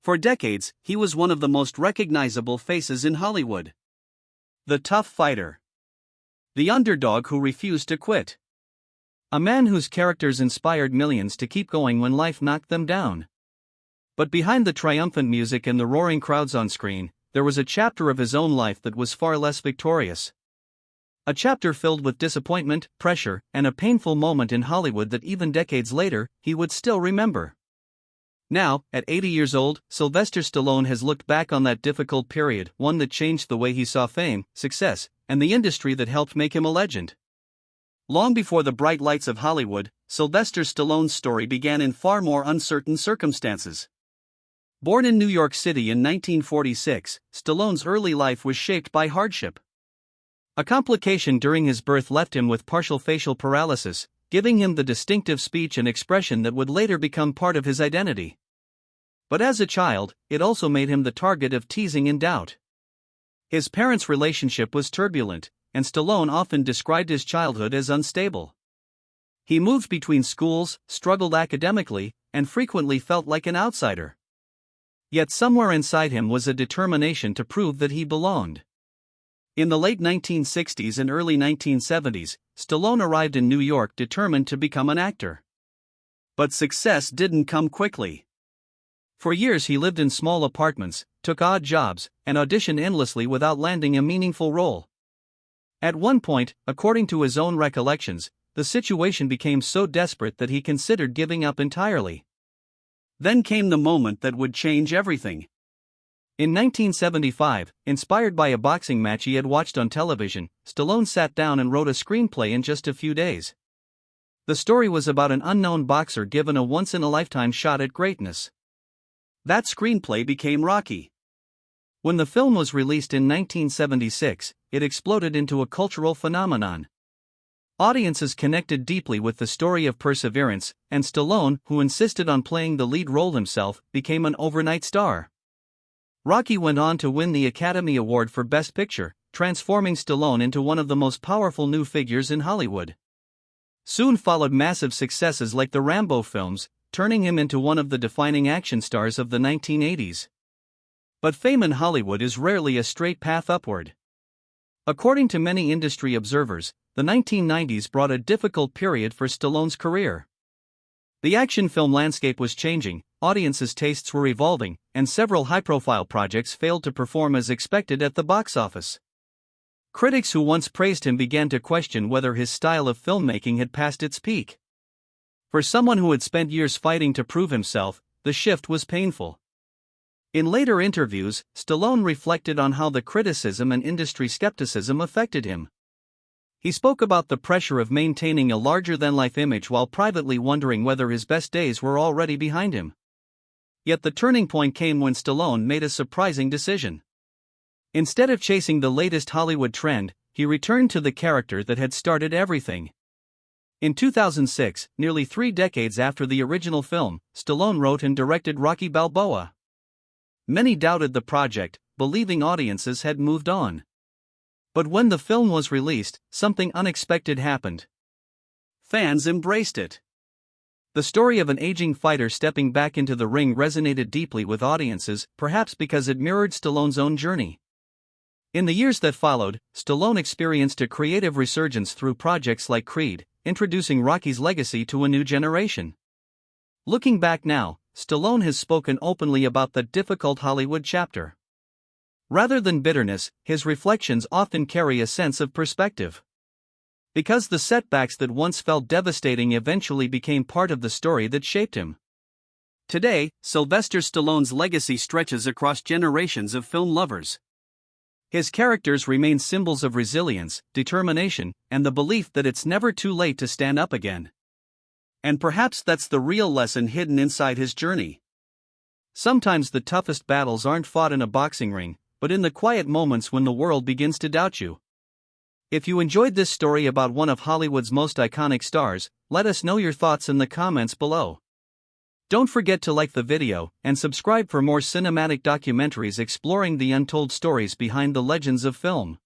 For decades, he was one of the most recognizable faces in Hollywood. The tough fighter. The underdog who refused to quit. A man whose characters inspired millions to keep going when life knocked them down. But behind the triumphant music and the roaring crowds on screen, there was a chapter of his own life that was far less victorious. A chapter filled with disappointment, pressure, and a painful moment in Hollywood that even decades later, he would still remember. Now, at 80 years old, Sylvester Stallone has looked back on that difficult period, one that changed the way he saw fame, success, and the industry that helped make him a legend. Long before the bright lights of Hollywood, Sylvester Stallone's story began in far more uncertain circumstances. Born in New York City in 1946, Stallone's early life was shaped by hardship. A complication during his birth left him with partial facial paralysis, giving him the distinctive speech and expression that would later become part of his identity. But as a child, it also made him the target of teasing and doubt. His parents' relationship was turbulent, and Stallone often described his childhood as unstable. He moved between schools, struggled academically, and frequently felt like an outsider. Yet somewhere inside him was a determination to prove that he belonged. In the late 1960s and early 1970s, Stallone arrived in New York determined to become an actor. But success didn't come quickly. For years he lived in small apartments, took odd jobs, and auditioned endlessly without landing a meaningful role. At one point, according to his own recollections, the situation became so desperate that he considered giving up entirely. Then came the moment that would change everything. In 1975, inspired by a boxing match he had watched on television, Stallone sat down and wrote a screenplay in just a few days. The story was about an unknown boxer given a once-in-a-lifetime shot at greatness. That screenplay became Rocky. When the film was released in 1976, it exploded into a cultural phenomenon. Audiences connected deeply with the story of perseverance, and Stallone, who insisted on playing the lead role himself, became an overnight star. Rocky went on to win the Academy Award for Best Picture, transforming Stallone into one of the most powerful new figures in Hollywood. Soon followed massive successes like the Rambo films, turning him into one of the defining action stars of the 1980s. But fame in Hollywood is rarely a straight path upward. According to many industry observers, the 1990s brought a difficult period for Stallone's career. The action film landscape was changing, audiences' tastes were evolving, and several high-profile projects failed to perform as expected at the box office. Critics who once praised him began to question whether his style of filmmaking had passed its peak. For someone who had spent years fighting to prove himself, the shift was painful. In later interviews, Stallone reflected on how the criticism and industry skepticism affected him. He spoke about the pressure of maintaining a larger-than-life image while privately wondering whether his best days were already behind him. Yet the turning point came when Stallone made a surprising decision. Instead of chasing the latest Hollywood trend, he returned to the character that had started everything. In 2006, nearly 3 decades after the original film, Stallone wrote and directed Rocky Balboa. Many doubted the project, believing audiences had moved on. But when the film was released, something unexpected happened. Fans embraced it. The story of an aging fighter stepping back into the ring resonated deeply with audiences, perhaps because it mirrored Stallone's own journey. In the years that followed, Stallone experienced a creative resurgence through projects like Creed, introducing Rocky's legacy to a new generation. Looking back now, Stallone has spoken openly about the difficult Hollywood chapter. Rather than bitterness, his reflections often carry a sense of perspective. Because the setbacks that once felt devastating eventually became part of the story that shaped him. Today, Sylvester Stallone's legacy stretches across generations of film lovers. His characters remain symbols of resilience, determination, and the belief that it's never too late to stand up again. And perhaps that's the real lesson hidden inside his journey. Sometimes the toughest battles aren't fought in a boxing ring, but in the quiet moments when the world begins to doubt you. If you enjoyed this story about one of Hollywood's most iconic stars, let us know your thoughts in the comments below. Don't forget to like the video and subscribe for more cinematic documentaries exploring the untold stories behind the legends of film.